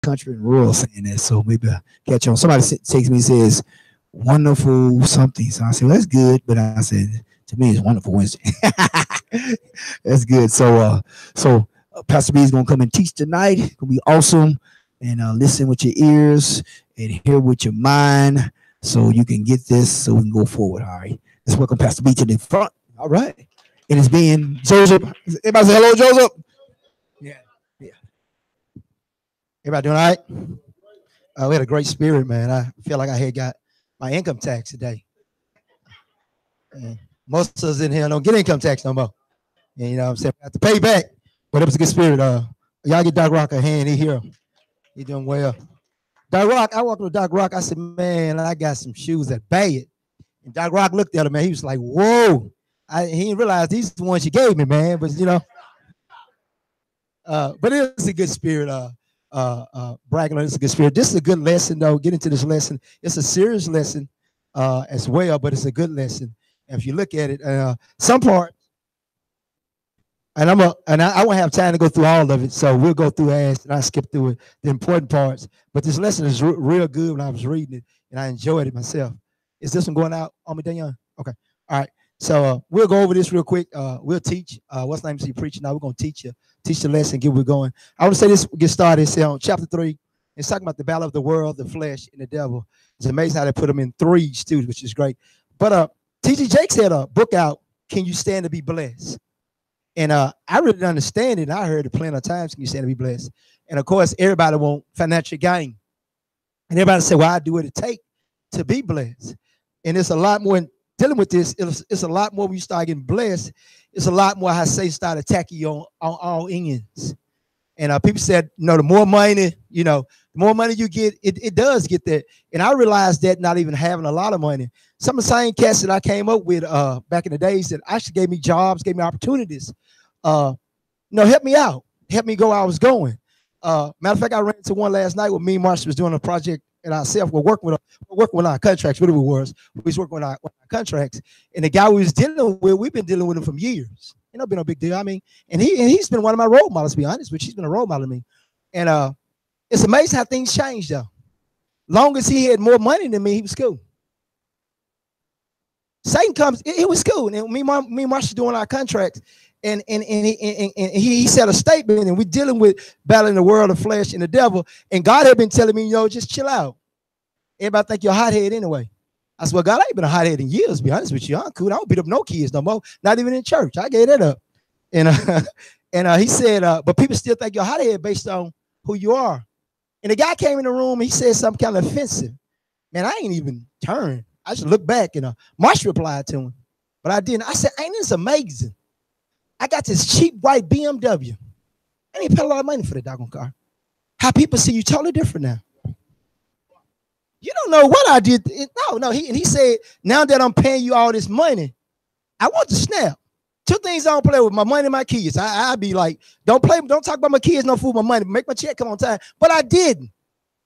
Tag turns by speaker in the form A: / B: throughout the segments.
A: country and rural saying that, so maybe I'll catch on. Somebody takes me and says, wonderful something. So I said, well, that's good. But I said, to me, it's wonderful Wednesday. That's good. So Pastor B is going to come and teach tonight. It's going to be awesome. And listen with your ears and hear with your mind so you can get this so we can go forward. All right. Let's welcome Pastor B to the front. All right. It is being Joseph. Everybody say hello, Joseph. Yeah. Yeah. Everybody doing all right? We had a great spirit, man. I feel like I had got my income tax today. And most of us in here don't get income tax no more. And you know what I'm saying? I have to pay back. But it was a good spirit. Y'all get Doc Rock a hand. He here. He doing well. Doc Rock, I walked with Doc Rock. I said, man, I got some shoes that bad. And Doc Rock looked at him, man. He was like, whoa. He didn't realize these are the ones you gave me, man. But, you know. But it was a good spirit. Bragging on it's a good spirit. This is a good lesson, though. Get into this lesson. It's a serious lesson as well, but it's a good lesson. And if you look at it, some part, and I won't have time to go through all of it, so we'll go through and I skip through it, the important parts. But this lesson is real good when I was reading it, and I enjoyed it myself. Is this one going out on me, Daniel? Okay. All right. So we'll go over this real quick. We'll teach. What's the name is he preaching now? We're going to teach the lesson, get where we're going. I want to say this, get started. Say on chapter 3, it's talking about the battle of the world, the flesh, and the devil. It's amazing how they put them in 3 too, which is great. But T.D. Jakes had a book out, Can You Stand to Be Blessed? And I really didn't understand it. And I heard it plenty of times, Can You Stand to Be Blessed? And of course, everybody want financial gain. And everybody say, well, I do what it takes to be blessed. And it's a lot more in dealing with this. It's a lot more when you start getting blessed. It's a lot more how Satan start attacking you on all ends. And people said, you know, the more money, you know, the more money you get, it does get that. And I realized that not even having a lot of money. Some of the same cats that I came up with back in the days that actually gave me jobs, gave me opportunities, you know, help me out, help me go where I was going. Matter of fact, I ran into one last night with me and Marcia was doing a project and ourselves. We're working with our contracts, whatever it was. We was working with our contracts. And the guy we was dealing with, we've been dealing with him for years. You know, been no big deal. I mean, and he's been one of my role models, to be honest, but he's been a role model to me. And it's amazing how things change, though. Long as he had more money than me, he was cool. Satan comes, it was cool. And me and Marcia doing our contracts, and he said a statement, and we're dealing with battling the world of flesh and the devil. And God had been telling me, you know, just chill out. Everybody think you're a hothead anyway. I said, well, God, I ain't been a hothead in years, to be honest with you. I'm cool. I don't beat up no kids no more, not even in church. I gave that up. And he said, but people still think you're a hothead based on who you are. And the guy came in the room, and he said something kind of offensive. Man, I ain't even turned. I just looked back, and Marsh replied to him. But I didn't. I said, ain't this amazing? I got this cheap white BMW. I didn't pay a lot of money for the doggone car. How people see you totally different now. You don't know what I did. No. He said, now that I'm paying you all this money, I want to snap. 2 things I don't play with: my money and my kids. I be like, don't talk about my kids, no food, my money. Make my check come on time. But I didn't.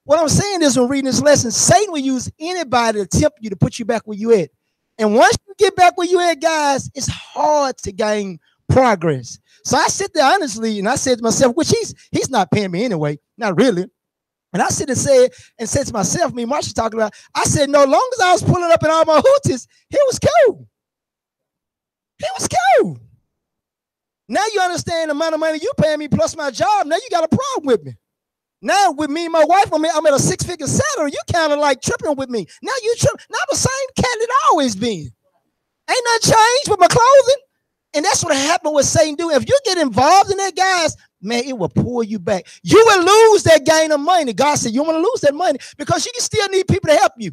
A: What I'm saying is, when reading this lesson, Satan will use anybody to tempt you to put you back where you at. And once you get back where you at, guys, it's hard to gain progress. So I sit there honestly, and I said to myself, which he's not paying me anyway, not really. And I sit and said to myself, me and Marsha talking about, I said, no, long as I was pulling up in all my hooties, he was cool. He was cool. Now you understand the amount of money you paying me plus my job. Now you got a problem with me. Now with me and my wife, I'm at a 6-figure salary. You kind of like tripping with me. Now you tripping. Now I'm the same cat that I always been. Ain't nothing changed with my clothing. And that's what happened with Satan do. If you get involved in that, guys, man, it will pull you back. You will lose that gain of money. God said you want to lose that money because you can still need people to help you.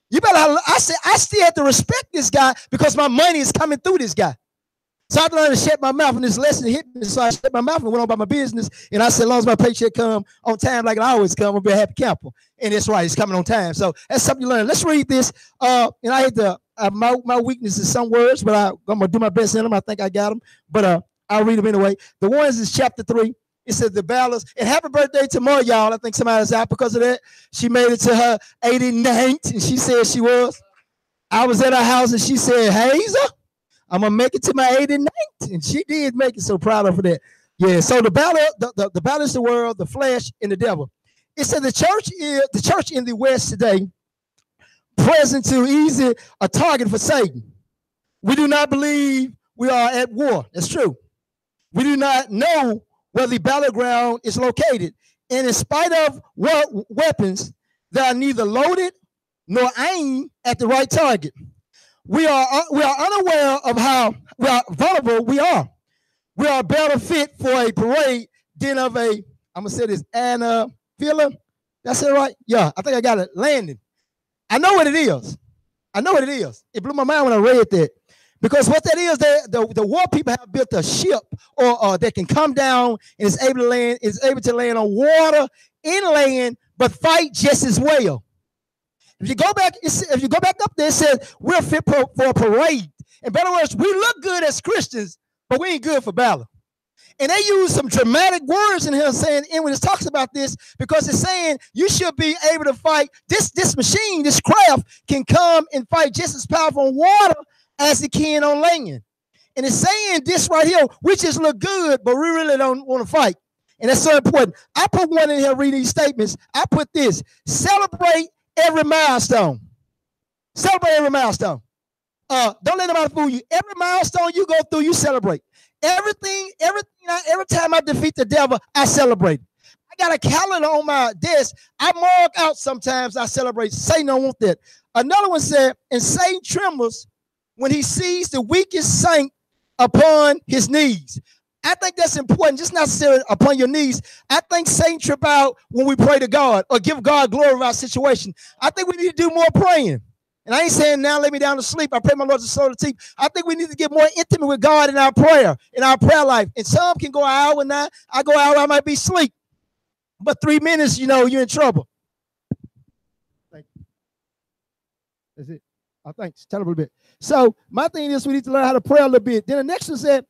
A: You better. I said I still have to respect this guy because my money is coming through this guy. So I had to learn to shut my mouth, and this lesson hit me. So I shut my mouth and went on about my business. And I said, as long as my paycheck come on time, like it always come, I'll be a happy camper. And that's right, it's coming on time. So that's something you learn. Let's read this. And I hate to. My weakness is some words, but I'm going to do my best in them. I think I got them, but I'll read them anyway. The ones is chapter 3. It says the battles. And happy birthday to Mo, y'all. I think somebody's out because of that. She made it to her 89th, and she said she was. I was at her house, and she said, Hazel, I'm going to make it to my 89th. And she did make it, so proud of her for that. Yeah, so the battle, the battle is the world, the flesh, and the devil. It said the church in the West today, present to easy a target for Satan. We do not believe we are at war. That's true. We do not know where the battleground is located. And in spite of weapons that are neither loaded nor aimed at the right target, we are unaware of how vulnerable we are. We are better fit for a parade than of a, I'm going to say this, Anaphyla. That's it, right? Yeah, I think I got it. Landing. I know what it is. I know what it is. It blew my mind when I read that. Because what that is, the war people have built a ship or that can come down and is able to land on water, inland, but fight just as well. If you go back up there, it says we're fit for a parade. In other words, we look good as Christians, but we ain't good for battle. And they use some dramatic words in here saying, and when it talks about this, because it's saying you should be able to fight. This machine, this craft can come and fight just as powerful on water as it can on land. And it's saying this right here, we just look good, but we really don't want to fight. And that's so important. I put one in here reading these statements. I put this: celebrate every milestone. Celebrate every milestone. Don't let nobody fool you. Every milestone you go through, you celebrate. Every time I defeat the devil, I celebrate. I got a calendar on my desk. I mark out sometimes I celebrate. Satan don't want that. Another one said, and Satan trembles when he sees the weakest saint upon his knees. I think that's important, just not necessarily upon your knees. I think Satan trip out when we pray to God or give God glory of our situation. I think we need to do more praying. And I ain't saying now lay me down to sleep. I pray my Lord to slow the teeth. I think we need to get more intimate with God in our prayer life. And some can go an hour now. I go an hour, I might be asleep. But 3 minutes, you're in trouble. Thank you. That's it. Thanks. Tell a little bit. So my thing is we need to learn how to pray a little bit. Then the next one said,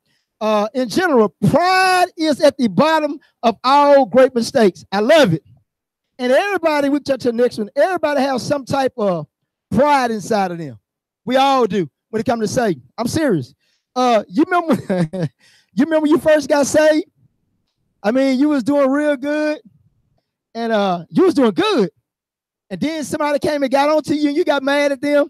A: in general, pride is at the bottom of all great mistakes. I love it. And everybody, we touch the next one. Everybody has some type of pride inside of them. We all do when it comes to Satan. I'm serious. You remember when you first got saved? I mean, you was doing real good, and you was doing good. And then somebody came and got onto you, and you got mad at them.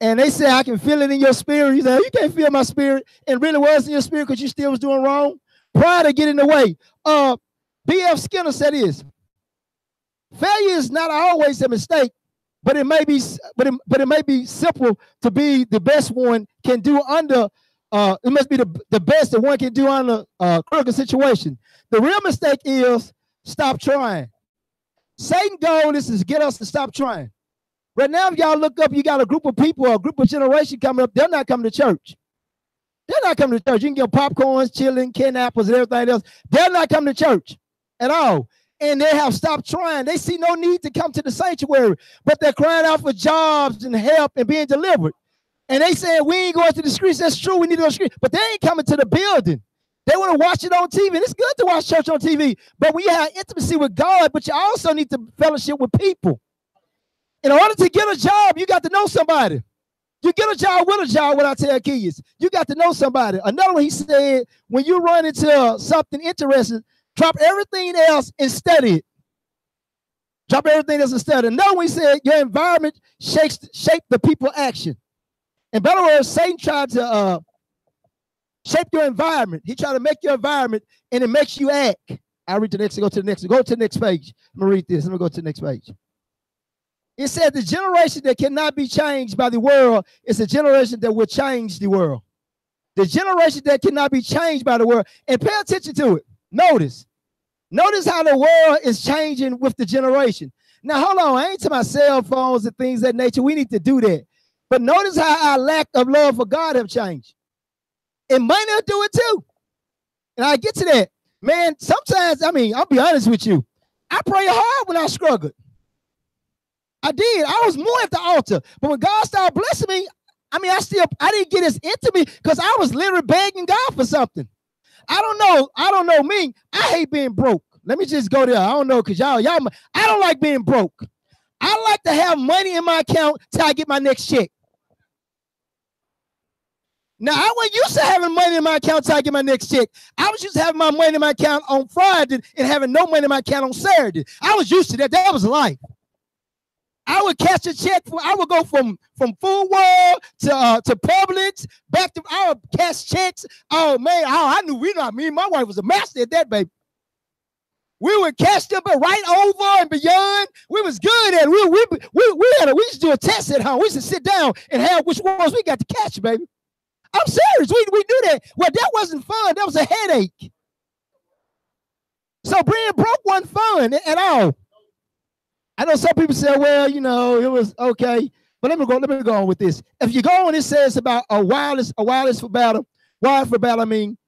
A: And they said, I can feel it in your spirit. You said, you can't feel my spirit. And really was in your spirit because you still was doing wrong. Pride to get in the way. B.F. Skinner said this: failure is not always a mistake, but it may be simple to be the best one can do under. It must be the best that one can do under a critical situation. The real mistake is stop trying. Satan's goal is to get us to stop trying. Right now, if y'all look up, you got a group of people, a group of generation coming up. They're not coming to church. They're not coming to church. You can get popcorns, chilling, canned apples, and everything else. They're not coming to church at all. And they have stopped trying. They see no need to come to the sanctuary, but they're crying out for jobs and help and being delivered. And they say, we ain't going to the streets. That's true. We need to go to the streets. But they ain't coming to the building. They want to watch it on TV. And it's good to watch church on TV. But we have intimacy with God, but you also need to fellowship with people. In order to get a job, you got to know somebody. You get a job, what I tell kids. You got to know somebody. Another one, he said, when you run into something interesting, drop everything else and study it. Drop everything else and study it. Another one, he said, your environment shape the people action. In other words, Satan tried to shape your environment. He tried to make your environment, and it makes you act. I'll read the next, go to the next page. I'm going to read this. Let me go to the next page. It said the generation that cannot be changed by the world is a generation that will change the world. The generation that cannot be changed by the world. And pay attention to it. Notice how the world is changing with the generation. Now, hold on. I ain't to my cell phones and things of that nature. We need to do that. But notice how our lack of love for God have changed. It might not do it too. And I get to that. Man, sometimes, I'll be honest with you. I pray hard when I struggled. I did. I was more at the altar. But when God started blessing me, I didn't get as intimate because I was literally begging God for something. I don't know me. I hate being broke. Let me just go there. I don't know because y'all, I don't like being broke. I like to have money in my account till I get my next check. Now, I wasn't used to having money in my account until I get my next check. I was used to having my money in my account on Friday and having no money in my account on Saturday. I was used to that. That was life. I would catch a check. I would go from Food World to Publix, back to, I would cash checks. Oh, man, I knew me and my wife was a master at that, baby. We would cash them right over and beyond. We was good at it. We used to do a test at home. We used to sit down and have which ones we got to catch, baby. I'm serious. We do that. Well, that wasn't fun. That was a headache. So being broke wasn't fun at all. I know some people say, well, you know, it was okay. But let me go on with this. If you go on, it says about a wireless for battle. Wild for battle, I mean,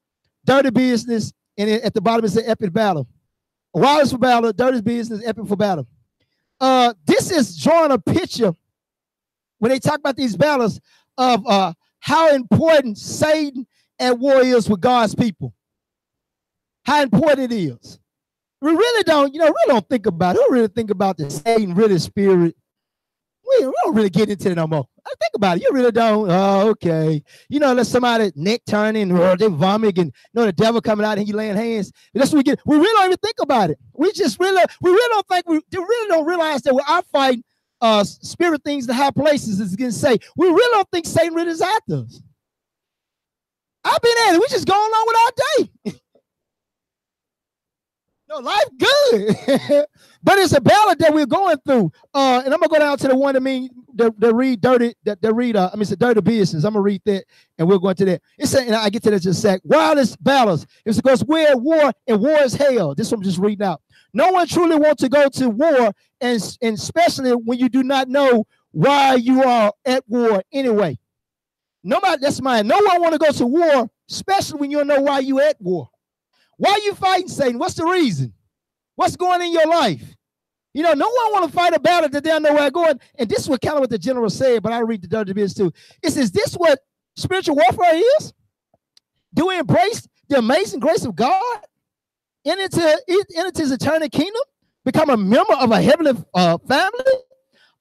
A: dirty business, and at the bottom it says epic battle. Wireless for battle, dirty business, epic for battle. This is drawing a picture when they talk about these battles of how important Satan at war is with God's people. How important it is. We really don't think about it. We don't really think about the Satan really spirit. We don't really get into it no more. Think about it. You really don't. Oh, okay. You know, let somebody neck turning or they vomit and the devil coming out and you laying hands. That's what we get. We really don't even think about it. We really don't think we really don't realize that we are fighting spirit things in high places, as again say. We really don't think Satan really is after us. I've been at it. We just going along with our day. No, life good. But it's a battle that we're going through. And I'm gonna go down to the one that read dirty, it's a dirty business. I'm gonna read that and we'll go into that. It's saying, and I get to that just a sec. Wildest battles. It's because we're at war and war is hell. This one I'm just reading out. No one truly wants to go to war, and especially when you do not know why you are at war anyway. That's mine. No one want to go to war, especially when you don't know why you at war. Why are you fighting Satan? What's the reason? What's going on in your life? You know, no one want to fight a battle that they don't know where they're going. And this is what the general said, but I read the dirty business too. It says, this what spiritual warfare is? Do we embrace the amazing grace of God? Enter into his eternal kingdom? Become a member of a heavenly family?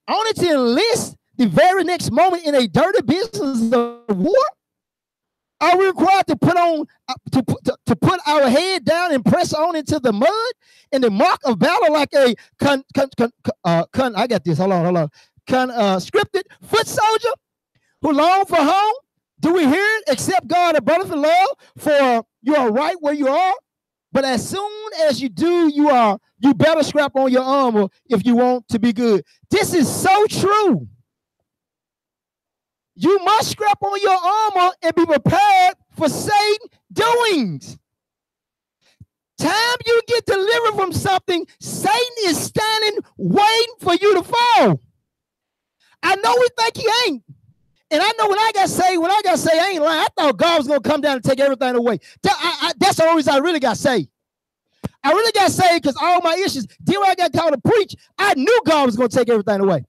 A: Only to enlist the very next moment in a dirty business of war? Are we required to put on to put our head down and press on into the mud in the mark of battle like a I got this. Hold on. Scripted foot soldier who long for home? Do we hear it? Accept God and brother for love, for you are right where you are. But as soon as you do, you better scrap on your armor if you want to be good. This is so true. You must scrap on your armor and be prepared for Satan's doings. Time you get delivered from something, Satan is standing waiting for you to fall. I know we think he ain't. And I know when I got saved, I ain't lying. I thought God was going to come down and take everything away. That's the only reason I really got saved. I really got saved because all my issues, then when I got called to preach, I knew God was going to take everything away.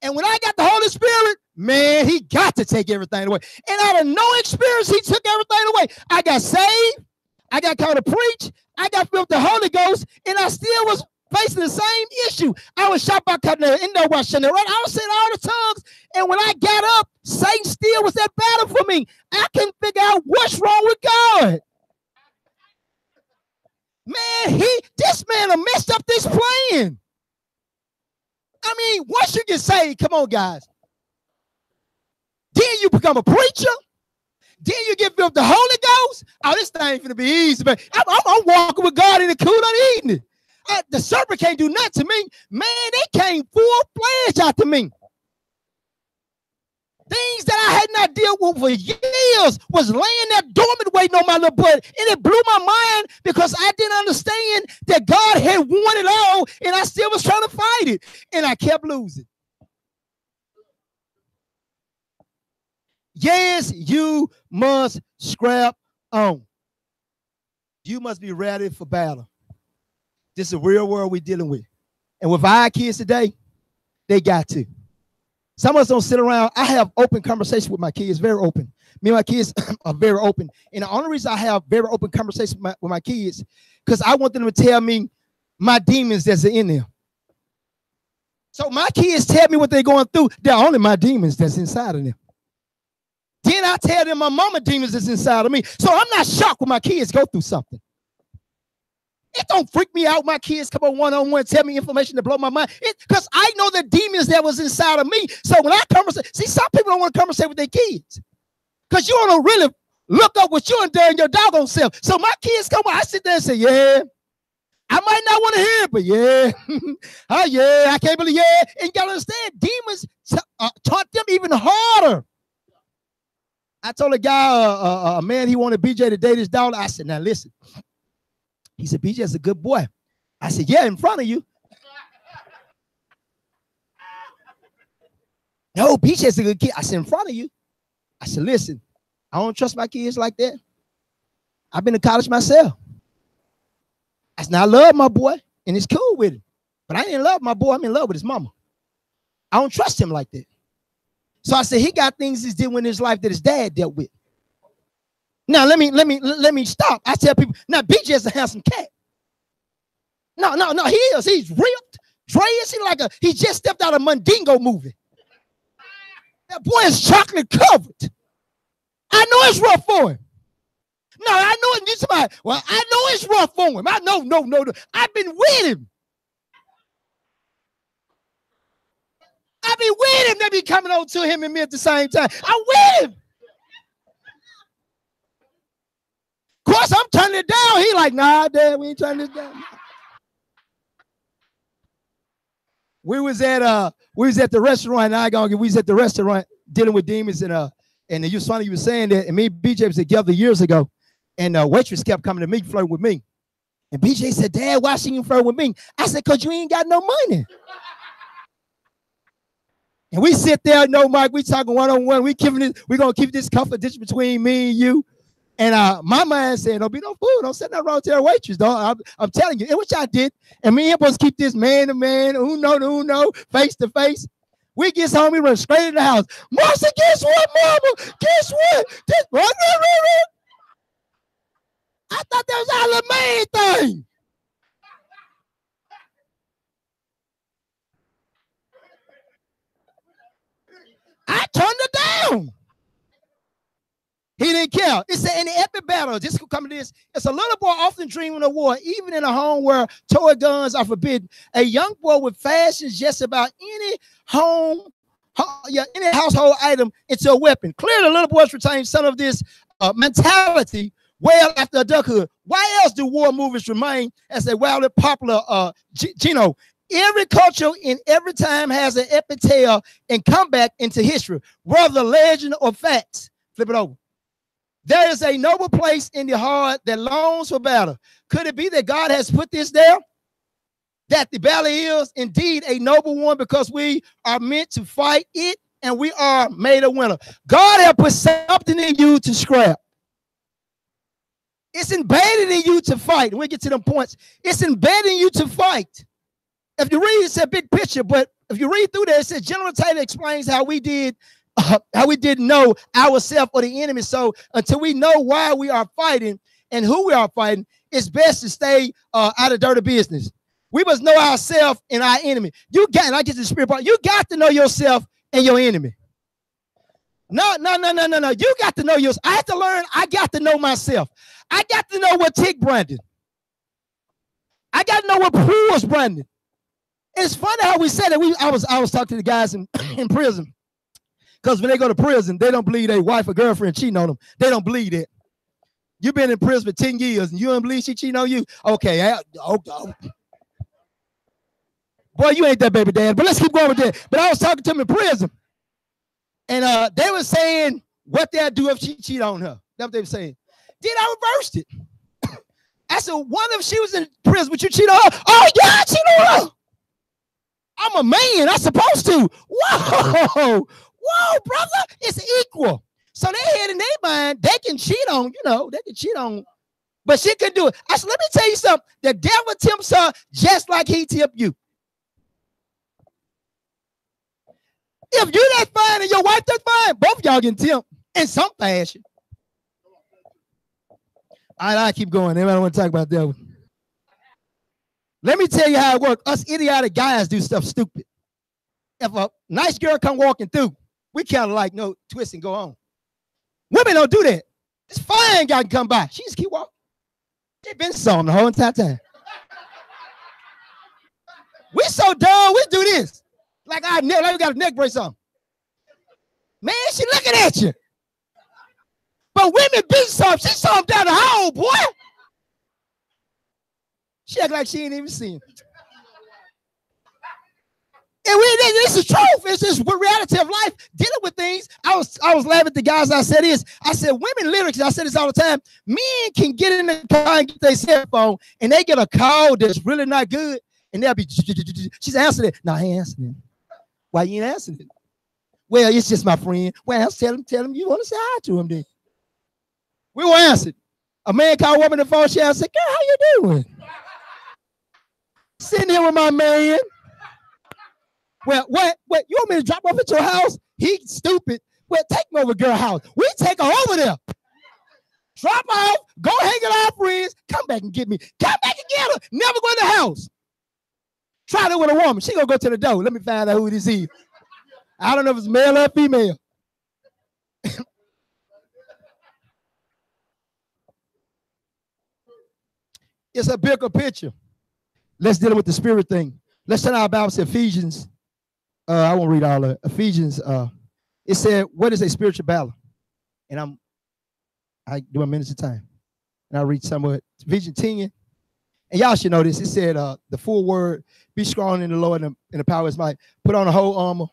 A: And when I got the Holy Spirit, man, he got to take everything away. And out of no experience, he took everything away. I got saved. I got called to preach. I got filled with the Holy Ghost. And I still was facing the same issue. I was shot by cutting the in the Russian, right? I was saying all the tongues. And when I got up, Satan still was at battle for me. I couldn't figure out what's wrong with God. Man, this man messed up this plan. I mean, once you get saved, come on, guys. Then you become a preacher. Then you get filled with the Holy Ghost. Oh, this thing ain't gonna be easy, but I'm walking with God in the cool of the evening. The serpent can't do nothing to me. Man, they came full-fledged out to me. Things that I had not dealt with for years was laying there dormant waiting on my little butt. And it blew my mind because I didn't understand that God had won it all and I still was trying to fight it. And I kept losing. Yes, you must scrap on. You must be ready for battle. This is the real world we're dealing with. And with our kids today, they got to. Some of us don't sit around. I have open conversations with my kids, very open. Me and my kids are very open. And the only reason I have very open conversations with my kids, because I want them to tell me my demons that's in them. So my kids tell me what they're going through. They're only my demons that's inside of them. Then I tell them my mama demons is inside of me. So I'm not shocked when my kids go through something. It don't freak me out. My kids come on one-on-one, tell me information to blow my mind. Because I know the demons that was inside of me. So when I conversate, see, some people don't want to conversate with their kids. Because you don't really look up what you done your doggone self. So my kids come on, I sit there and say, yeah. I might not want to hear it, but yeah. Oh, yeah, I can't believe, yeah. And you got to understand, demons taught them even harder. I told a guy, a man, he wanted BJ to date his daughter. I said, now listen. He said, BJ's a good boy. I said, yeah, in front of you. No, BJ's a good kid. I said, in front of you. I said, listen, I don't trust my kids like that. I've been to college myself. I said, now I love my boy, and it's cool with him. But I didn't love my boy. I'm in love with his mama. I don't trust him like that. So I said, he got things he's dealing with in his life that his dad dealt with. Now let me stop. I tell people, now BJ is a handsome cat. No, he is. He's ripped. Trey is he just stepped out of a Mandingo movie. That boy is chocolate covered. I know it's rough for him. No, I know it's somebody. Well, I know it's rough for him. I know, no. I've been with him. I've been with him. They be coming over to him and me at the same time. I'm with him. Of course, I'm turning it down. He like, nah, Dad, we ain't turning this down. We was at the restaurant. We was at the restaurant dealing with demons, and it was funny you were saying that. And me and BJ was together years ago, and the waitress kept coming to me, flirting with me. And BJ said, Dad, why she you flirt with me? I said, because you ain't got no money. And we sit there, no mic, we talking one-on-one. We're gonna keep this confidential between me and you. And my mind said, don't be no fool. Don't say nothing wrong to our waitress, dog. I'm telling you, which I did. And me and supposed to keep this man to man, uno, face to face. We get home, we run straight in the house. Marcia, guess what, mama? Guess what? I thought that was our main thing. I turned it down. He didn't care. It said in the epic battle, this could come to this. It's a little boy often dreaming of war, even in a home where toy guns are forbidden. A young boy with fashions just about any any household item into a weapon. Clearly, the little boys retain some of this mentality well after adulthood. Why else do war movies remain as a wildly popular genre? Every culture in every time has an epic tale and comeback into history, whether legend or facts. Flip it over. There is a noble place in the heart that longs for battle. Could it be that God has put this there? That the battle is indeed a noble one because we are meant to fight it and we are made a winner. God has put something in you to scrap. It's embedded in you to fight. We'll get to them points. It's embedded in you to fight. If you read, it's a big picture, but if you read through there, it says General Taylor explains how we didn't know ourselves or the enemy. So until we know why we are fighting and who we are fighting, it's best to stay out of dirty business. We must know ourselves and our enemy. And I get to the spirit part. You got to know yourself and your enemy. No. You got to know yourself. I have to learn. I got to know myself. I got to know what tick Brandon. I got to know what pulls Brandon. It's funny how we said it. I was talking to the guys in prison. Because when they go to prison, they don't believe their wife or girlfriend cheating on them. They don't believe that. You've been in prison for 10 years and you don't believe she cheating on you? Okay. Boy, you ain't that baby dad. But let's keep going with that. But I was talking to them in prison. And they were saying what they'll do if she cheat on her. That's what they were saying. Then I reversed it. I said, what if she was in prison, would you cheat on her? Oh, yeah, I cheat on her. I'm a man. I'm supposed to. Whoa, brother. It's equal. So they had in their mind, they can cheat on, they can cheat on, but she can do it. I said, let me tell you something. The devil tempts her just like he tempted you. If you're that fine and your wife that fine, both of y'all getting tempted in some fashion. All right, I'll keep going. Anybody want to talk about that one? Let me tell you how it works. Us idiotic guys do stuff stupid. If a nice girl come walking through, we kind of like, no, twist and go on. Women don't do that. This fine guy can come by. She just keep walking. She been sawing the whole entire time. We so dumb, we do this. Like we got a neck brace on. Man, she looking at you. But women been saw him. She saw him down the hall, boy. She act like she ain't even seen him. And this is truth. It's just reality of life. Dealing with things. I was laughing at the guys. I said women literally, I said this all the time. Men can get in the car and get their cell phone, and they get a call that's really not good, and they'll be, she's answering it. No, I ain't answering it. Why you ain't answering it? Well, it's just my friend. Well, tell him you want to say hi to him then. We will answer. A man called a woman on the phone. She asked, girl, how you doing? Sitting here with my man. Well, what? You want me to drop off at your house? He's stupid. Well, take me over to girl house. We take her over there. Drop off, go hang with our friends, come back and get me. Come back and get her. Never go in the house. Try that with a woman. She gonna go to the door. Let me find out who this is. I don't know if it's male or female. It's a bigger picture. Let's deal with the spirit thing. Let's turn our Bible to Ephesians. I won't read all of it. Ephesians, it said, what is a spiritual battle? And I do a minute of time. And I'll read some of it. Ephesians 10. And y'all should know this. It said the full word, be strong in the Lord and the power of his might. Put on the whole armor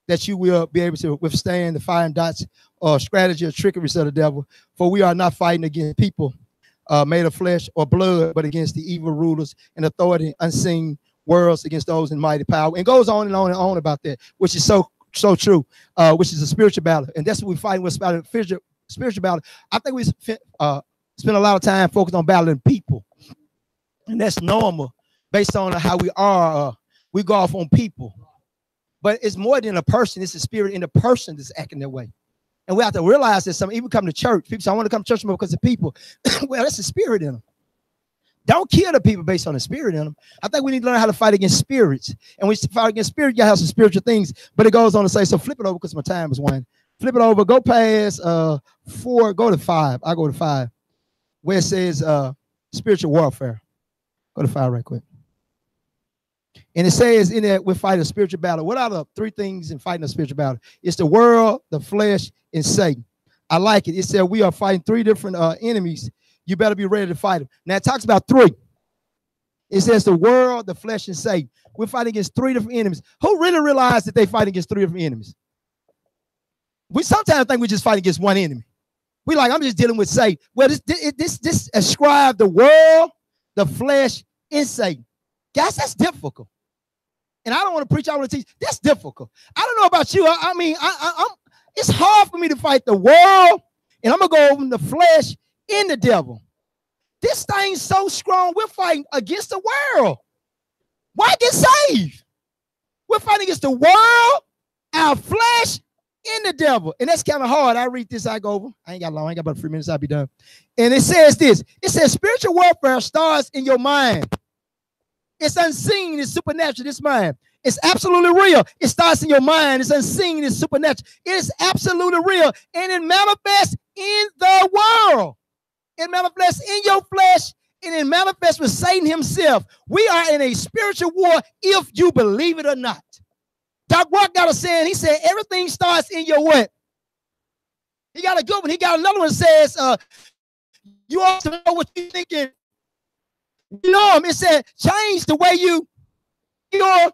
A: that you will be able to withstand the fire and darts or strategy or trickeries of the devil. For we are not fighting against people made of flesh or blood, but against the evil rulers and authority, unseen worlds, against those in mighty power. And goes on and on and on about that, which is so true, which is a spiritual battle. And that's what we're fighting with, spiritual battle. I think we spend a lot of time focused on battling people. And that's normal based on how we are. We go off on people. But it's more than a person. It's a spirit in the person that's acting that way. And we have to realize that some even come to church. People say, I want to come to church because of people. Well, that's the spirit in them. Don't kill the people based on the spirit in them. I think we need to learn how to fight against spirits. And when we fight against spirit, you got to have some spiritual things. But it goes on to say, so flip it over because my time is winding. Flip it over. Go past 4. Go to 5. I'll go to 5. Where it says spiritual warfare. Go to 5 right quick. And it says in that we're fighting a spiritual battle. What are the 3 things in fighting a spiritual battle? It's the world, the flesh, and Satan. I like it. It said we are fighting 3 different enemies. You better be ready to fight them. Now it talks about 3. It says the world, the flesh, and Satan. We're fighting against 3 different enemies. Who really realized that they fight against 3 different enemies? We sometimes think we just fight against one enemy. We like, I'm just dealing with Satan. Well, this ascribe the world, the flesh, and Satan. Guys, that's difficult. And I don't want to preach, I want to teach. That's difficult. I don't know about you. I mean, it's hard for me to fight the world, and I'm going to go over the flesh and the devil. This thing's so strong, we're fighting against the world. Why get saved? We're fighting against the world, our flesh, and the devil. And that's kind of hard. I read this, I go over. I ain't got long. I ain't got about 3 minutes. I'll be done. And it says this. It says spiritual warfare starts in your mind. It's unseen, it's supernatural, this mind. It's absolutely real. It starts in your mind. It's unseen, it's supernatural. It is absolutely real. And it manifests in the world. It manifests in your flesh, and it manifests with Satan himself. We are in a spiritual war if you believe it or not. Doc Rock got a saying. He said, everything starts in your what? He got a good one. He got another one that says, you also know what you're thinking. You know him. It said, change the way you are.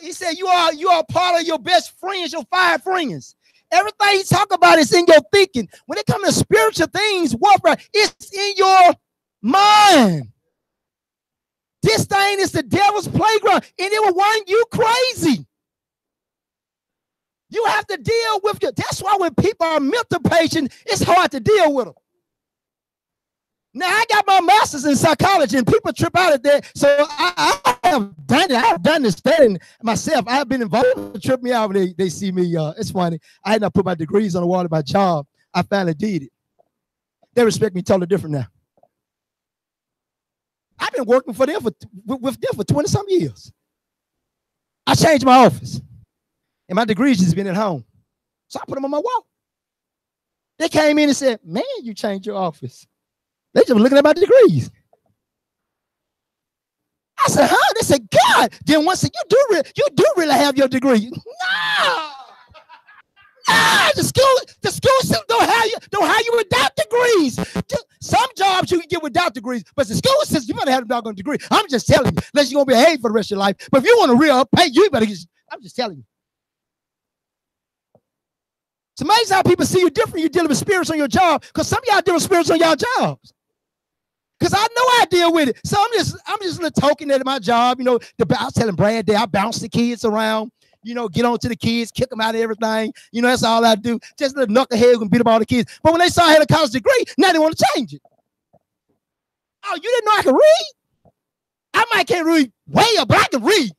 A: He said, you are part of your best friends, your 5 friends. Everything he talk about is in your thinking. When it comes to spiritual things, warfare, it's in your mind. This thing is the devil's playground, and it will wind you crazy. You have to deal with your. That's why when people are mental patient, it's hard to deal with them. Now, I got my master's in psychology, and people trip out at that. So I have done it. I have done this studying myself. I have been involved. They trip me out when they see me. It's funny. I had not put my degrees on the wall of my job. I finally did it. They respect me totally different now. I've been working for them with them for 20-some years. I changed my office, and my degrees just been at home. So I put them on my wall. They came in and said, man, you changed your office. They just looking at my degrees. I said, huh? They said, God. Then one said, you do really have your degree. No. The school system don't have you without degrees. Some jobs you can get without degrees, but the school system, you better have a doggone degree. I'm just telling you, unless you're gonna behave for the rest of your life. But if you want a real pay, you better I'm just telling you. It's amazing how people see you different. You're dealing with spirits on your job, because some of y'all dealing with spirits on y'all jobs. Because I know I deal with it. So I'm just a little token at my job. You know, I was telling Brad there, I bounce the kids around. You know, get on to the kids, kick them out of everything. You know, that's all I do. Just a little knucklehead and beat up all the kids. But when they saw I had a college degree, now they want to change it. Oh, you didn't know I could read? I might can't read way up, but I can read.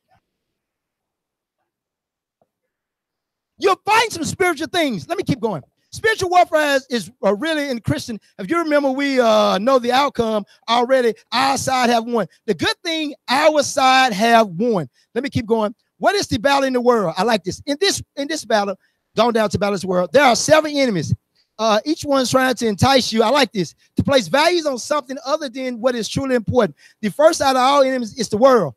A: You'll find some spiritual things. Let me keep going. Spiritual warfare is really in Christian. If you remember, we know the outcome already. Our side have won. The good thing, our side have won. Let me keep going. What is the battle in the world? I like this. In this battle, going down to battle in the world, there are 7 enemies. Each one's trying to entice you. I like this. To place values on something other than what is truly important. The first out of all enemies is the world.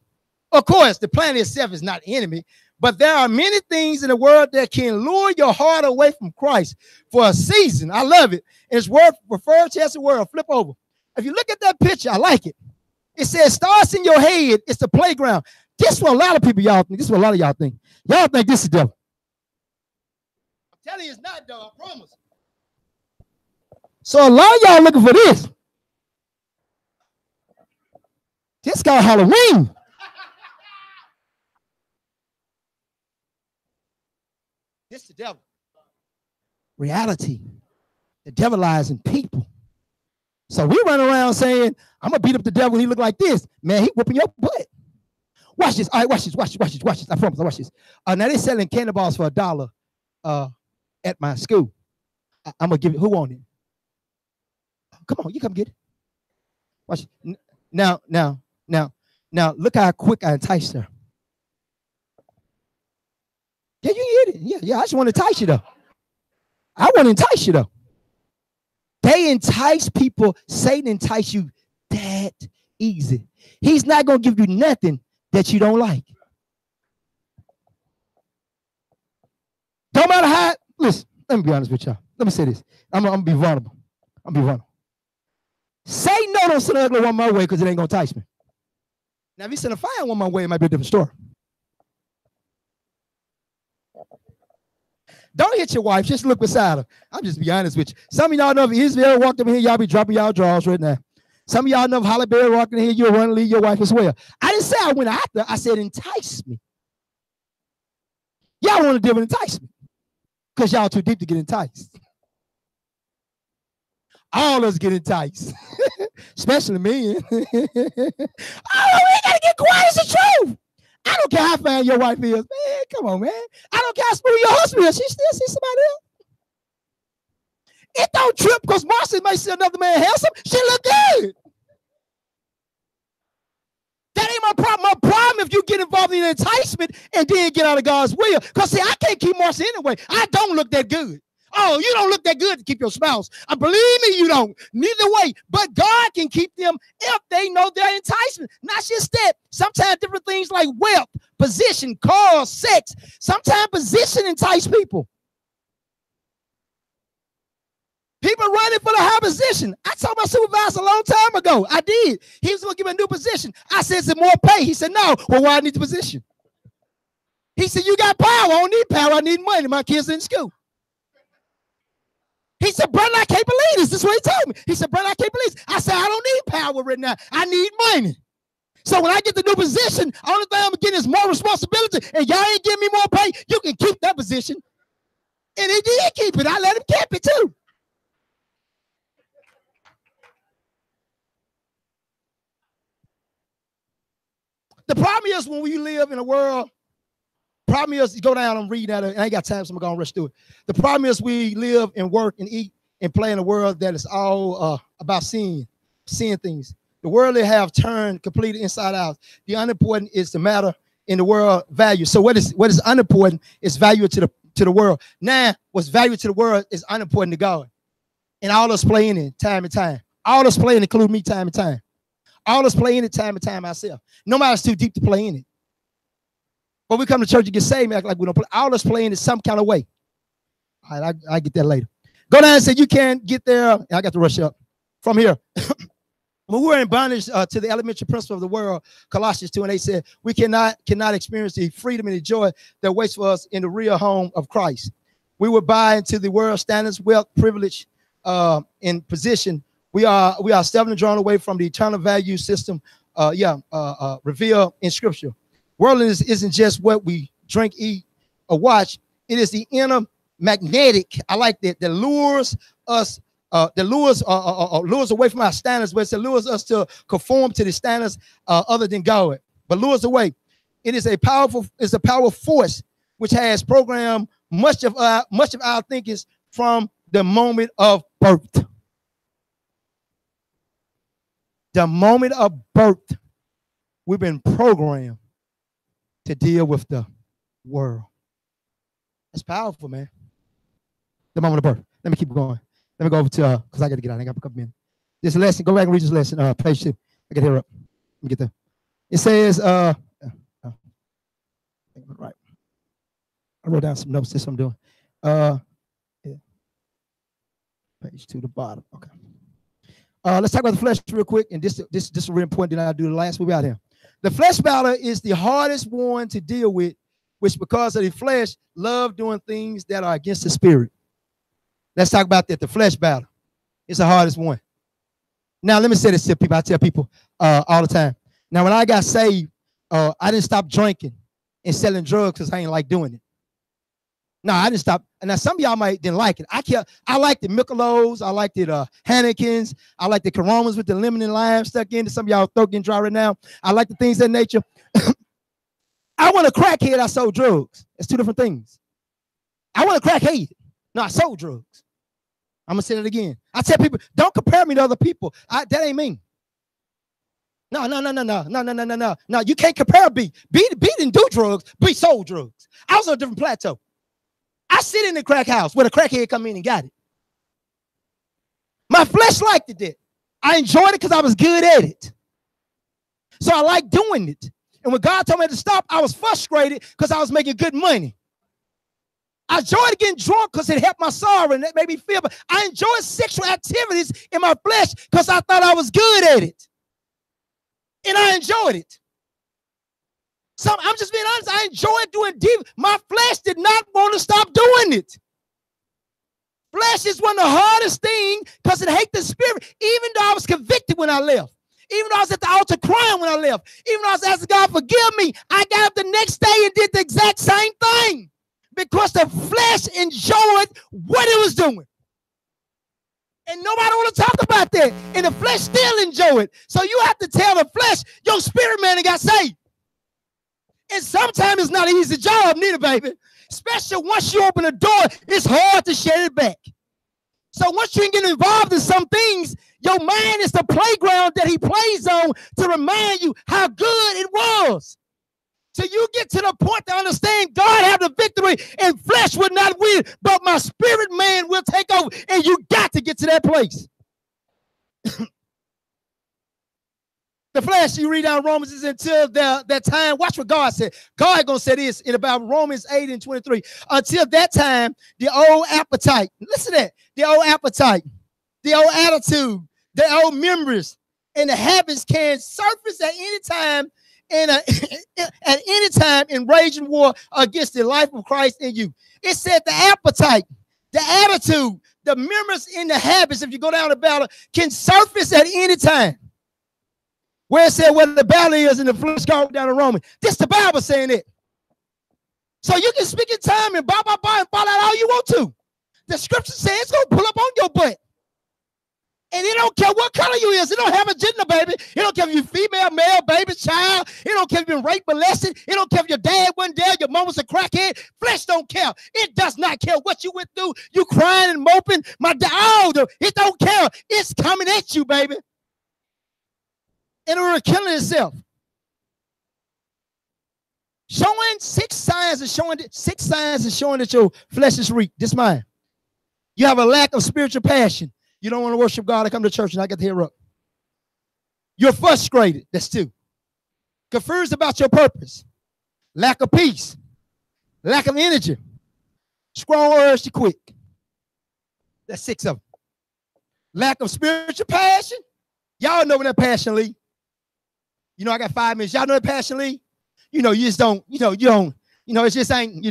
A: Of course, the planet itself is not an enemy, but there are many things in the world that can lure your heart away from Christ for a season. I love it. It's worth referred to as the world. Flip over. If you look at that picture, I like it. It says starts in your head. It's the playground. This is what a lot of people y'all think. This is what a lot of y'all think. Y'all think this is the devil. I'm telling you, it's not, though. I promise. So a lot of y'all looking for this. This called Halloween. This is the devil. Reality. The devil lies in people. So we run around saying, I'm going to beat up the devil. He look like this. Man, he whooping your butt. Watch this. All right, watch this. Watch this. I promise. Watch this. Now they're selling candy bars for $1 at my school. I'm going to give it. Who want it? Come on, you come get it. Watch it. Now, look how quick I enticed her. Yeah, you get it. Yeah, I just want to entice you, though. I want to entice you, though. They entice people. Satan entice you that easy. He's not going to give you nothing that you don't like. Don't matter how. Listen, let me be honest with y'all. Let me say this. I'm going to be vulnerable. Satan don't send an ugly one my way because it ain't going to entice me. Now, if he send a fine one my way, it might be a different story. Don't hit your wife. Just look beside her. I'm just be honest with you. Some of y'all know if Israel walked up in here, y'all be dropping y'all drawers right now. Some of y'all know if Holly Berry walked in here, you'll run and leave your wife as well. I didn't say I went after. I said entice me. Y'all want to deal with entice me because y'all too deep to get enticed. All of us get enticed, especially me. Oh, we gotta get quiet. It's the truth. I don't care how fine your wife is, man. Come on, man. I don't care how smooth your husband is. She still sees somebody else. It don't trip because Marcy may see another man handsome. She look good. That ain't my problem. My problem if you get involved in enticement and then get out of God's will. Because see, I can't keep Marcy anyway. I don't look that good. Oh, you don't look that good to keep your spouse. Believe me, you don't. Neither way. But God can keep them if they know their enticement. Not just that. Sometimes different things like wealth, position, cars, sex. Sometimes position entice people. People running for the high position. I told my supervisor a long time ago. I did. He was going to give me a new position. I said, is it more pay? He said, no. Well, why I need the position? He said, you got power. I don't need power. I need money. My kids are in school. He said, brother, I can't believe this. This is what he told me. He said, brother, I can't believe this. I said, I don't need power right now. I need money. So when I get the new position, only thing I'm getting is more responsibility, and y'all ain't giving me more pay. You can keep that position. And he did keep it. I let him keep it too. The problem is when we live in a world, problem is, go down and read that. I ain't got time, so I'm going to rush through it. The problem is we live and work and eat and play in a world that is all about seeing things. The world they have turned completely inside out. The unimportant is the matter in the world value. So what is unimportant is value to the world. Now, what's value to the world is unimportant to God. And all us playing it time and time. All us playing, include me, time and time. All us playing it time and time ourselves. Nobody's too deep to play in it. But we come to church and get saved, act like we don't play. All us playing it some kind of way. All right, I get that later. Go down and say you can't get there. I got to rush up from here. When we're in bondage to the elementary principle of the world, Colossians 2 and 8 said, we cannot experience the freedom and the joy that waits for us in the real home of Christ. We would buy into the world standards, wealth, privilege, and position. We are steadily drawn away from the eternal value system revealed in Scripture. Worldliness isn't just what we drink, eat, or watch. It is the inner magnetic, I like that lures us. That lures away from our standards, but it lures us to conform to the standards other than God, but lures away. It is a powerful force which has programmed much of our thinking from the moment of birth. The moment of birth, we've been programmed to deal with the world. That's powerful, man. The moment of birth. Let me keep going. Let me go over to, because I got to get out. I got a couple minutes. This lesson, go back and read this lesson, page 2. I got to hear up. Let me get there. It says, right. I wrote down some notes. This I'm doing. Yeah. Page 2, the bottom. Okay. Let's talk about the flesh real quick. And this is really important. Then I'll do the last move out here. The flesh battle is the hardest one to deal with, which because of the flesh, love doing things that are against the spirit. Let's talk about that. The flesh battle is the hardest one. Now, let me say this to people. I tell people all the time. Now, when I got saved, I didn't stop drinking and selling drugs because I ain't like doing it. No, I didn't stop. And now some of y'all didn't like it. I liked the Michelob's. I liked it Heinekens. I liked the Coronas with the lemon and lime stuck in. Some of y'all throat getting dry right now. I like the things of that nature. I want a crackhead. I sold drugs. It's two different things. I want a crackhead. No, I sold drugs. I'm going to say that again. I tell people, don't compare me to other people. That ain't me. No. No, you can't compare B. B didn't do drugs. B sold drugs. I was on a different plateau. I sit in the crack house where the crackhead come in and got it. My flesh liked it. I enjoyed it because I was good at it. So I like doing it. And when God told me to stop, I was frustrated because I was making good money. I enjoyed getting drunk because it helped my sorrow and that made me feel. But I enjoyed sexual activities in my flesh because I thought I was good at it. And I enjoyed it. So I'm just being honest. I enjoyed doing deep. My flesh did not want to stop doing it. Flesh is one of the hardest things because it hates the spirit. Even though I was convicted when I left. Even though I was at the altar crying when I left. Even though I was asking God, forgive me. I got up the next day and did the exact same thing. Because the flesh enjoyed what it was doing. And nobody want to talk about that. And the flesh still enjoy it. So you have to tell the flesh, your spirit man got saved. And sometimes it's not an easy job neither, baby. Especially once you open the door, it's hard to shut it back. So once you get involved in some things, your mind is the playground that he plays on to remind you how good it was. So you get to the point to understand God have the victory and flesh will not win, but my spirit man will take over. And you got to get to that place. The flesh, you read down Romans, is until that time. Watch what God said. God going to say this in about Romans 8 and 23. Until that time, the old appetite. Listen to that. The old appetite, the old attitude, the old memories, and the habits can surface at any time at any time in raging war against the life of Christ in you. It said the appetite, the attitude, the memories, and the habits, if you go down the battle, can surface at any time. Where it said where the battle is in the flesh, go down to Romans. This the Bible saying it. So you can speak in time and and fall out all you want to. The scripture says it's going to pull up on your butt. And it don't care what color you is. It don't have a gender, baby. It don't care if you're female, male, baby, child. It don't care if you've been raped, molested. It don't care if your dad wasn't there, your mom was a crackhead. Flesh don't care. It does not care what you went through. You crying and moping. It don't care. It's coming at you, baby. And it will kill itself. Showing six signs and showing that your flesh is weak. This mine. You have a lack of spiritual passion. You don't want to worship God. I come to church and I get to hear up. You're frustrated. That's 2. Confused about your purpose. Lack of peace. Lack of energy. Strong urge to quit. That's 6 of them. Lack of spiritual passion. Y'all know when that passion leave. You know, I got 5 minutes. Y'all know that passion leave? You know, you just don't, you don't, it just ain't,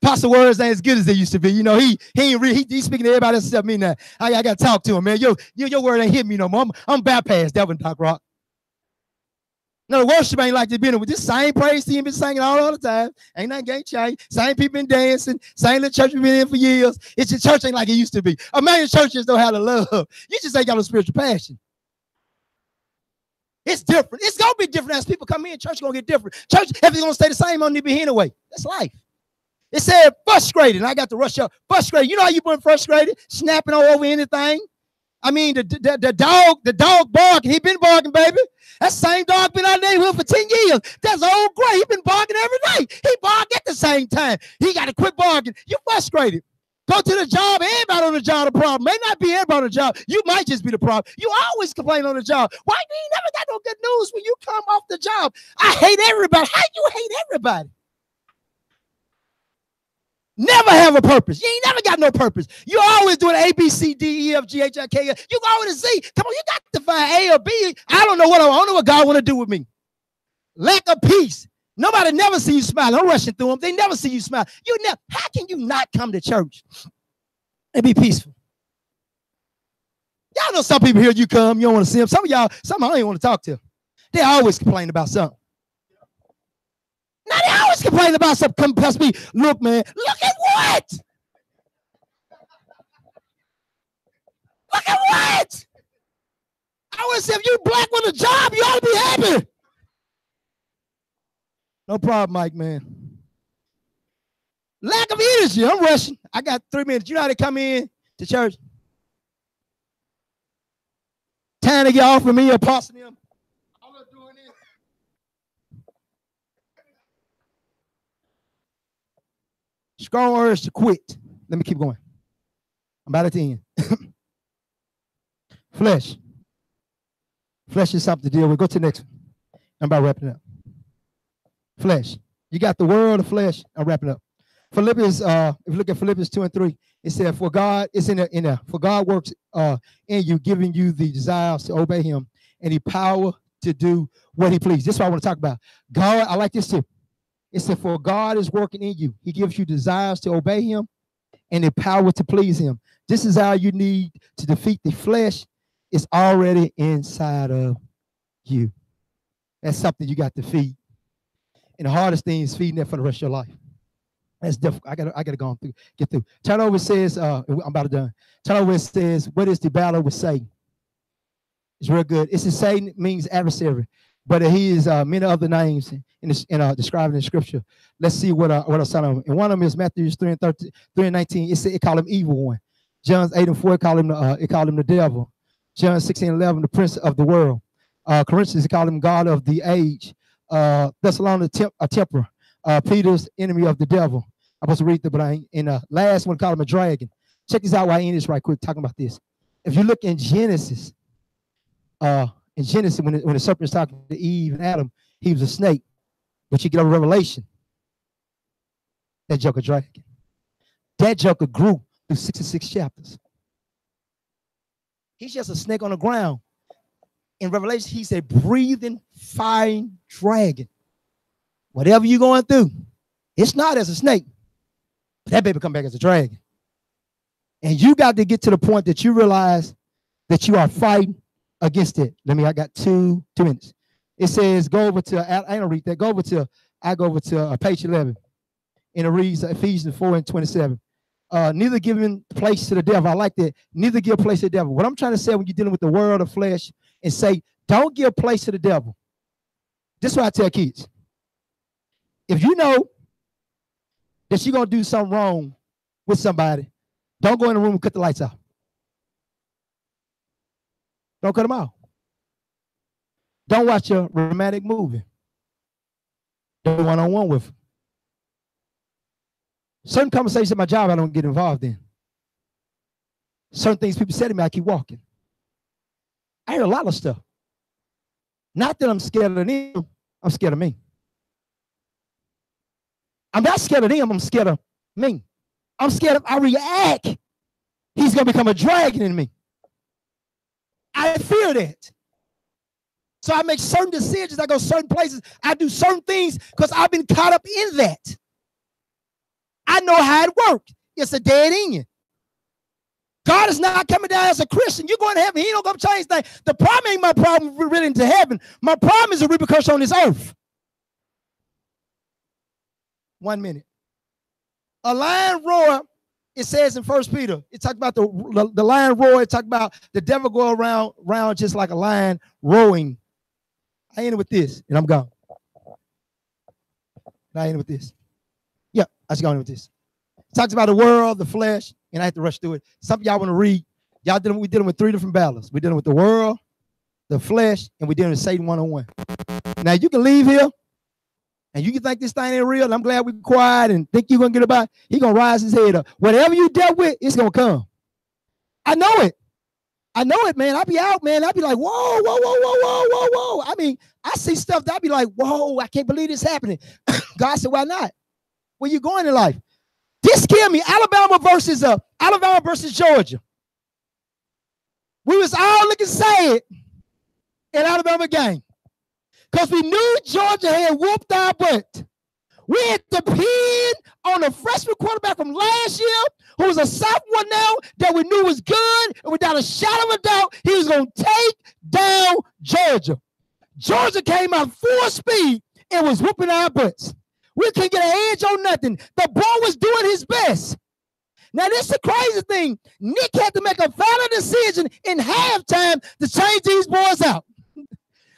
A: Pastor Words ain't as good as they used to be. He ain't really, he's speaking to everybody else except me now. I got to talk to him, man. Your word ain't hit me no more. I'm bypassed that one, Doc Rock. No, the worship ain't like they've been with this same praise team been singing all the time. Ain't nothing ain't changed. Same people been dancing. Same little church been in for years. It's your church ain't like it used to be. American churches know how to love. You just ain't got no spiritual passion. It's different. It's gonna be different as people come in. Church gonna get different. Church, everything's gonna stay the same on the be anyway. That's life. It said frustrated, and I got to rush up. Frustrated. You know how you been frustrated? Snapping all over anything. I mean, the dog barking. He been barking, baby. That same dog been out in the neighborhood for 10 years. That's old gray. He been barking every day. He bark at the same time. He got to quit barking. You frustrated. Go to the job. Everybody on the job the problem. May not be everybody on the job. You might just be the problem. You always complain on the job. Why you ain't never got no good news when you come off the job? I hate everybody. How you hate everybody? Never have a purpose. You ain't never got no purpose. You always doing A, B, C, D, E, F, G, H, I, K. You go with a Z. Come on, you got to find A or B. I don't know what God want to do with me. Lack of peace. Nobody never see you smile. I'm rushing through them. They never see you smile. How can you not come to church and be peaceful? Y'all know some people here you come, you don't want to see them. Some of y'all, I don't even want to talk to. They always complain about something. Now they always complain about something. Come past me. Look, man. Look at what? Look at what? I would say if you black with a job, you ought to be happy. No problem, Mike, man. Lack of energy. I'm rushing. I got 3 minutes. You know how they come in to church? Time to get off of me or passing them. I'm not doing this. Strong urge to quit. Let me keep going. I'm about at the end. Flesh. Flesh is something to deal with. Go to the next one. I'm about wrapping up. Flesh. You got the world of flesh. I'm wrapping up. Philippians, if you look at Philippians 2 and 3, it said, for God is in there. For God works in you, giving you the desires to obey him and the power to do what he pleases. This is what I want to talk about. God, I like this too. It said, for God is working in you. He gives you desires to obey him and the power to please him. This is how you need to defeat the flesh. It's already inside of you. That's something you got to feed. And the hardest thing is feeding that for the rest of your life. That's difficult. I gotta go on through, get through. Turn over says, I'm about to done. Turn over says, what is the battle with Satan? It's real good. It says Satan means adversary, but he is many other names in describing in scripture. Let's see what are some of them. And one of them is Matthew 3 and 19. It called him evil one. John 8 and 4, it called him the devil. John 16 and 11, the prince of the world. Corinthians, it called him God of the age. Thessalonians, a temper. Peter's enemy of the devil. I'm supposed to read the but I ain't. And last one called him a dragon. Check this out while I end this right quick talking about this. If you look in Genesis, when the serpent was talking to Eve and Adam, he was a snake. But you get a Revelation, that joker dragon. That joker grew through 66 chapters. He's just a snake on the ground. In Revelation, he's a breathing, fine dragon. Whatever you're going through, it's not as a snake. But that baby come back as a dragon. And you got to get to the point that you realize that you are fighting against it. I got 2 minutes. It says, go over to, I don't read that. I go over to page 11. And it reads Ephesians 4 and 27. Neither giving place to the devil. I like that. Neither give place to the devil. What I'm trying to say when you're dealing with the world of flesh and say, don't give place to the devil. This is what I tell kids. If you know that you're going to do something wrong with somebody, don't go in the room and cut the lights off. Don't cut them off. Don't watch a romantic movie. Don't one-on-one with them. Certain conversations at my job I don't get involved in. certain things people say to me, I keep walking. I hear a lot of stuff. Not that I'm scared of them, I'm scared of me. I'm not scared of them, I'm scared of me. I'm scared if I react, he's going to become a dragon in me. I fear that. So I make certain decisions. I go certain places. I do certain things because I've been caught up in that. I know how it works. It's a dead end. God is not coming down as a Christian. You're going to heaven. He don't come change things. The problem ain't my problem really into heaven. My problem is a repercussion on this earth. 1 minute. A lion roar, it says in 1 Peter, it talks about the lion roar. It talks about the devil go around just like a lion roaring. I end with this, and I'm gone. I end with this. Yeah, I just going with this. It talks about the world, the flesh, and I have to rush through it. Some of y'all want to read. We dealing with 3 different battles. We're dealing with the world, the flesh, and we're dealing with Satan one-on-one. Now, you can leave here, and you can think this thing ain't real. I'm glad we're quiet and think you're going to get about it. He's going to rise his head up. Whatever you dealt with, it's going to come. I know it. I know it, man. I be out, man. I be like, whoa, whoa, whoa, whoa, whoa, whoa, whoa. I mean, I see stuff that I be like, whoa, I can't believe this happening. God said, why not? Where you going in life? This scared me. Alabama versus Georgia. We was all looking sad in Alabama game because we knew Georgia had whooped our butt. We had to depend on a freshman quarterback from last year who was a sophomore now that we knew was good, and without a shadow of a doubt, he was going to take down Georgia. Georgia came out full speed and was whooping our butts. We couldn't get an edge on nothing. The boy was doing his best. Now, this is the crazy thing. Nick had to make a final decision in halftime to change these boys out.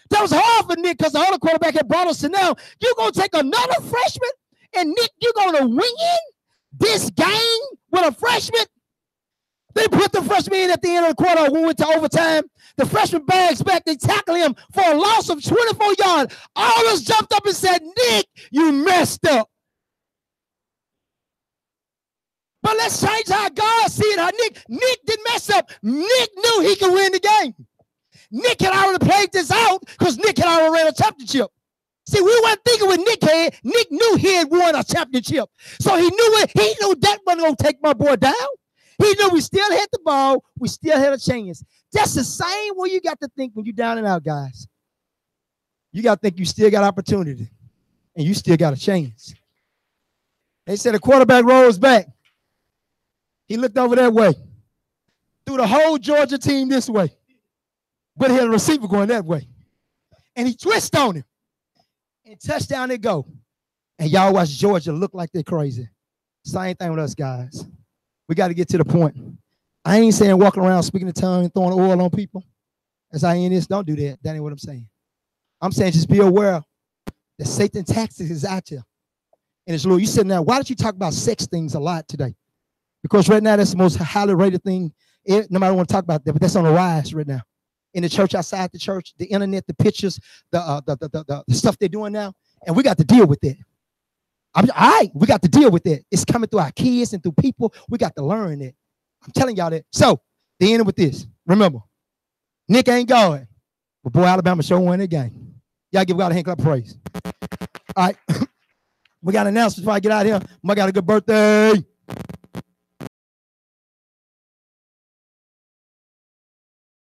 A: That was hard for Nick because the other quarterback had brought us to now. You're going to take another freshman, and Nick, you're going to win this game with a freshman? They put the freshman in at the end of the quarter when we went to overtime. The freshman bags back. They tackle him for a loss of 24 yards. All of us jumped up and said, Nick, you messed up. But let's change how God see it. How Nick didn't mess up. Nick knew he could win the game. Nick had already played this out because Nick had already ran a championship. See, we weren't thinking what Nick had. Nick knew he had won a championship. So he knew it. He knew that wasn't going to take my boy down. He knew we still had the ball. We still had a chance. That's the same way you got to think when you're down and out, guys. You got to think you still got opportunity. And you still got a chance. They said the quarterback rolls back. He looked over that way. Threw the whole Georgia team this way. But he had a receiver going that way. And he twisted on him. And touchdown they go. And y'all watch Georgia look like they're crazy. Same thing with us, guys. We got to get to the point. I ain't saying walking around speaking in tongues and throwing oil on people. As I ain't this, don't do that. That ain't what I'm saying. I'm saying just be aware that Satan's tactics is out there. And it's little. You sitting there, why don't you talk about sex things a lot today? Because right now that's the most highly rated thing. Nobody want to talk about that, but that's on the rise right now. In the church, outside the church, the internet, the pictures, the stuff they're doing now. And we got to deal with that. All right, we got to deal with that. It's coming through our kids and through people. We got to learn it. I'm telling y'all that. So, they ended with this. Remember, Nick ain't going. But boy, Alabama sure won that game. Y'all give God a hand clap of praise. All right. We got an announcement before I get out of here. I got a good birthday.